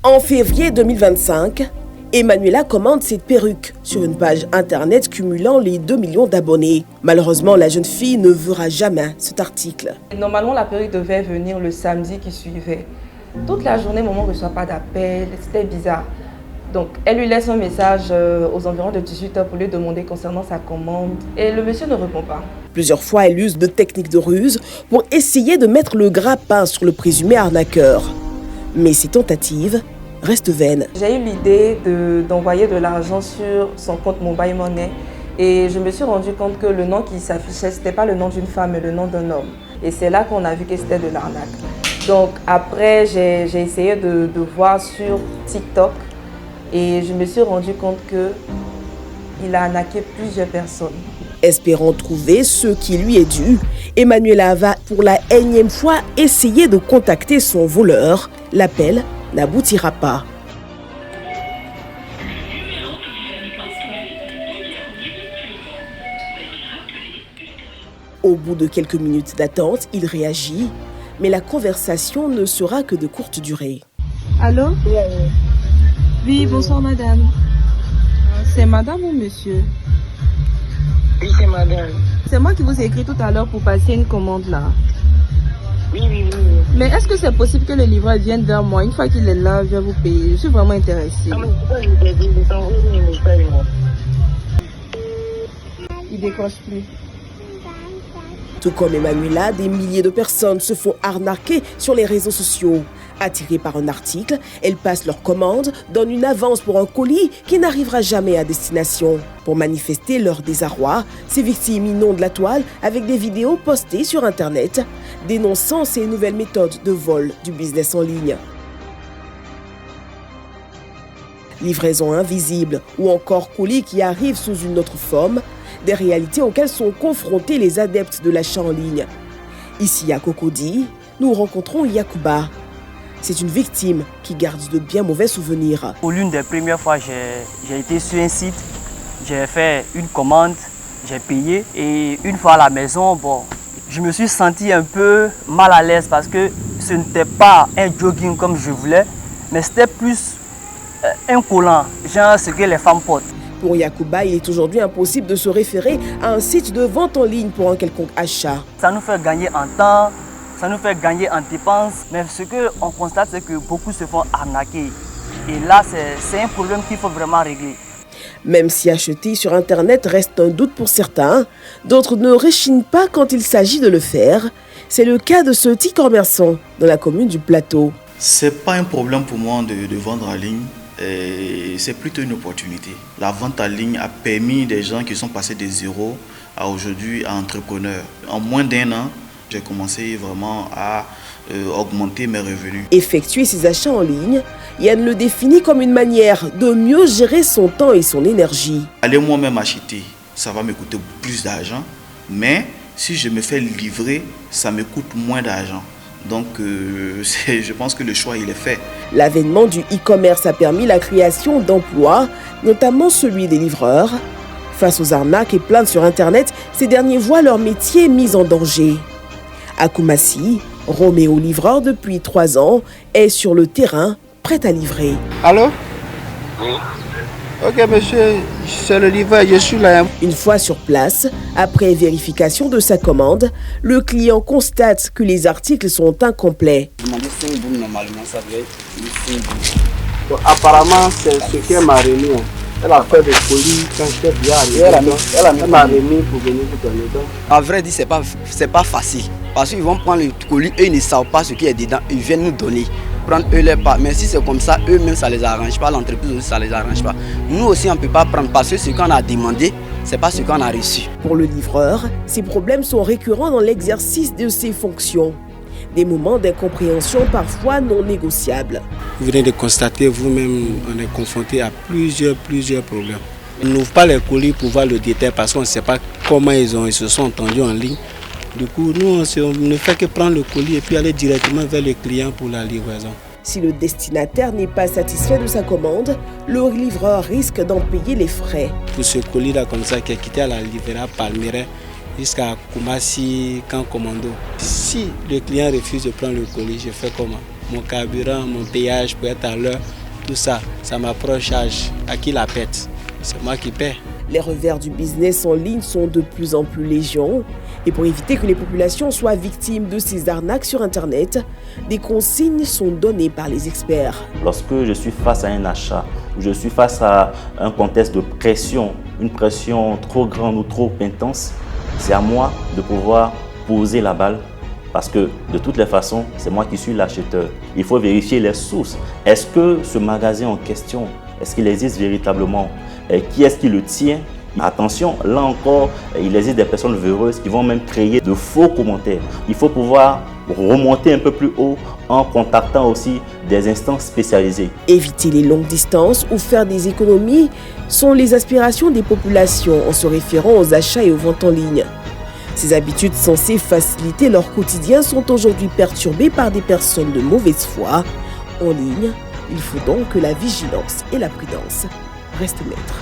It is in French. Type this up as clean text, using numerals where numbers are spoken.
En février 2025, Emmanuela commande cette perruque sur une page internet cumulant les 2 millions d'abonnés. Malheureusement, la jeune fille ne verra jamais cet article. Normalement, la perruque devait venir le samedi qui suivait. Toute la journée, maman ne reçoit pas d'appel, c'était bizarre. Donc, elle lui laisse un message aux environs de 18h pour lui demander concernant sa commande. Et le monsieur ne répond pas. Plusieurs fois, elle use de techniques de ruse pour essayer de mettre le grappin sur le présumé arnaqueur. Mais ces tentatives restent vaines. J'ai eu l'idée d'envoyer de l'argent sur son compte Mobile Money. Et je me suis rendu compte que le nom qui s'affichait, ce n'était pas le nom d'une femme, mais le nom d'un homme. Et c'est là qu'on a vu que c'était de l'arnaque. Donc après, j'ai essayé de voir sur TikTok. Et je me suis rendu compte qu'il a arnaqué plusieurs personnes. Espérant trouver ce qui lui est dû, Emmanuela va pour la énième fois essayer de contacter son voleur. L'appel n'aboutira pas. Au bout de quelques minutes d'attente, il réagit, mais la conversation ne sera que de courte durée. Allô? Oui, bonsoir madame. C'est madame ou monsieur? Oui, c'est madame. C'est moi qui vous ai écrit tout à l'heure pour passer une commande là. Oui. Mais est-ce que c'est possible que le livreur vienne vers moi? Une fois qu'il est là, je vais vous payer. Je suis vraiment intéressée. Ah, mais pourquoi je t'ai dit de t'envoyer mes messages, moi? Il décroche plus. Tout comme Emmanuela, des milliers de personnes se font arnaquer sur les réseaux sociaux. Attirées par un article, elles passent leur commande, donnent une avance pour un colis qui n'arrivera jamais à destination. Pour manifester leur désarroi, ces victimes inondent la toile avec des vidéos postées sur Internet, dénonçant ces nouvelles méthodes de vol du business en ligne. Livraison invisible ou encore colis qui arrivent sous une autre forme, des réalités auxquelles sont confrontés les adeptes de l'achat en ligne. Ici à Cocody, nous rencontrons Yacouba. C'est une victime qui garde de bien mauvais souvenirs. Pour l'une des premières fois, j'ai été sur un site, j'ai fait une commande, j'ai payé et une fois à la maison, je me suis senti un peu mal à l'aise parce que ce n'était pas un jogging comme je voulais, mais c'était plus un collant, genre ce que les femmes portent. Pour Yacouba, il est aujourd'hui impossible de se référer à un site de vente en ligne pour un quelconque achat. Ça nous fait gagner en temps, ça nous fait gagner en dépenses, mais ce qu'on constate, c'est que beaucoup se font arnaquer. Et là, c'est un problème qu'il faut vraiment régler. Même si acheter sur Internet reste un doute pour certains, d'autres ne rechignent pas quand il s'agit de le faire. C'est le cas de ce petit commerçant dans la commune du Plateau. C'est pas un problème pour moi de vendre en ligne. C'est plutôt une opportunité. La vente en ligne a permis des gens qui sont passés de zéro à aujourd'hui à entrepreneurs. En moins d'un an, j'ai commencé vraiment à augmenter mes revenus. Effectuer ses achats en ligne, Yann le définit comme une manière de mieux gérer son temps et son énergie. Aller moi-même acheter, ça va me coûter plus d'argent, mais si je me fais livrer, ça me coûte moins d'argent. Donc, je pense que le choix, il est fait. L'avènement du e-commerce a permis la création d'emplois, notamment celui des livreurs. Face aux arnaques et plaintes sur Internet, ces derniers voient leur métier mis en danger. À Koumassi, Roméo, livreur depuis 3 ans, est sur le terrain, prêt à livrer. Allô? Oui. Ok, monsieur, c'est le livreur, je suis là. Une fois sur place, après vérification de sa commande, le client constate que les articles sont incomplets. Normalement, ça doit être 5 bouts. Apparemment, c'est ce qu'elle m'a remis. Elle a fait des colis quand j'étais bien arrivé. Elle m'a remis pour venir vous donner. En vrai dit, c'est pas facile. Parce qu'ils vont prendre le colis et ils ne savent pas ce qui est dedans. Ils viennent nous donner. Prendre eux les pas. Mais si c'est comme ça, eux-mêmes ça les arrange pas. L'entreprise aussi ça les arrange pas. Nous aussi on ne peut pas prendre parce que ce qu'on a demandé, c'est pas ce qu'on a reçu. Pour le livreur, ces problèmes sont récurrents dans l'exercice de ses fonctions. Des moments d'incompréhension parfois non négociables. Vous venez de constater vous-même, on est confronté à plusieurs problèmes. On n'ouvre pas les colis pour voir le détail parce qu'on ne sait pas comment ils se sont entendus en ligne. Du coup, nous, on ne fait que prendre le colis et puis aller directement vers le client pour la livraison. Si le destinataire n'est pas satisfait de sa commande, le livreur risque d'en payer les frais. Pour ce colis-là, comme ça, qui est quitté à la livraison à Palmyra jusqu'à Koumassi, Camp Commando. Si le client refuse de prendre le colis, je fais comment? mon carburant, mon péage pour être à l'heure, tout ça, ça m'approche à qui la pète. C'est moi qui paie. Les revers du business en ligne sont de plus en plus légion. Et pour éviter que les populations soient victimes de ces arnaques sur Internet, des consignes sont données par les experts. Lorsque je suis face à un achat, ou je suis face à un contexte de pression, une pression trop grande ou trop intense, c'est à moi de pouvoir poser la balle. Parce que de toutes les façons, c'est moi qui suis l'acheteur. Il faut vérifier les sources. Est-ce que ce magasin en question, est-ce qu'il existe véritablement? Et qui est-ce qui le tient? Attention, là encore, il existe des personnes véreuses qui vont même créer de faux commentaires. Il faut pouvoir remonter un peu plus haut en contactant aussi des instances spécialisées. Éviter les longues distances ou faire des économies sont les aspirations des populations en se référant aux achats et aux ventes en ligne. Ces habitudes censées faciliter leur quotidien sont aujourd'hui perturbées par des personnes de mauvaise foi. En ligne, il faut donc que la vigilance et la prudence restent maîtres.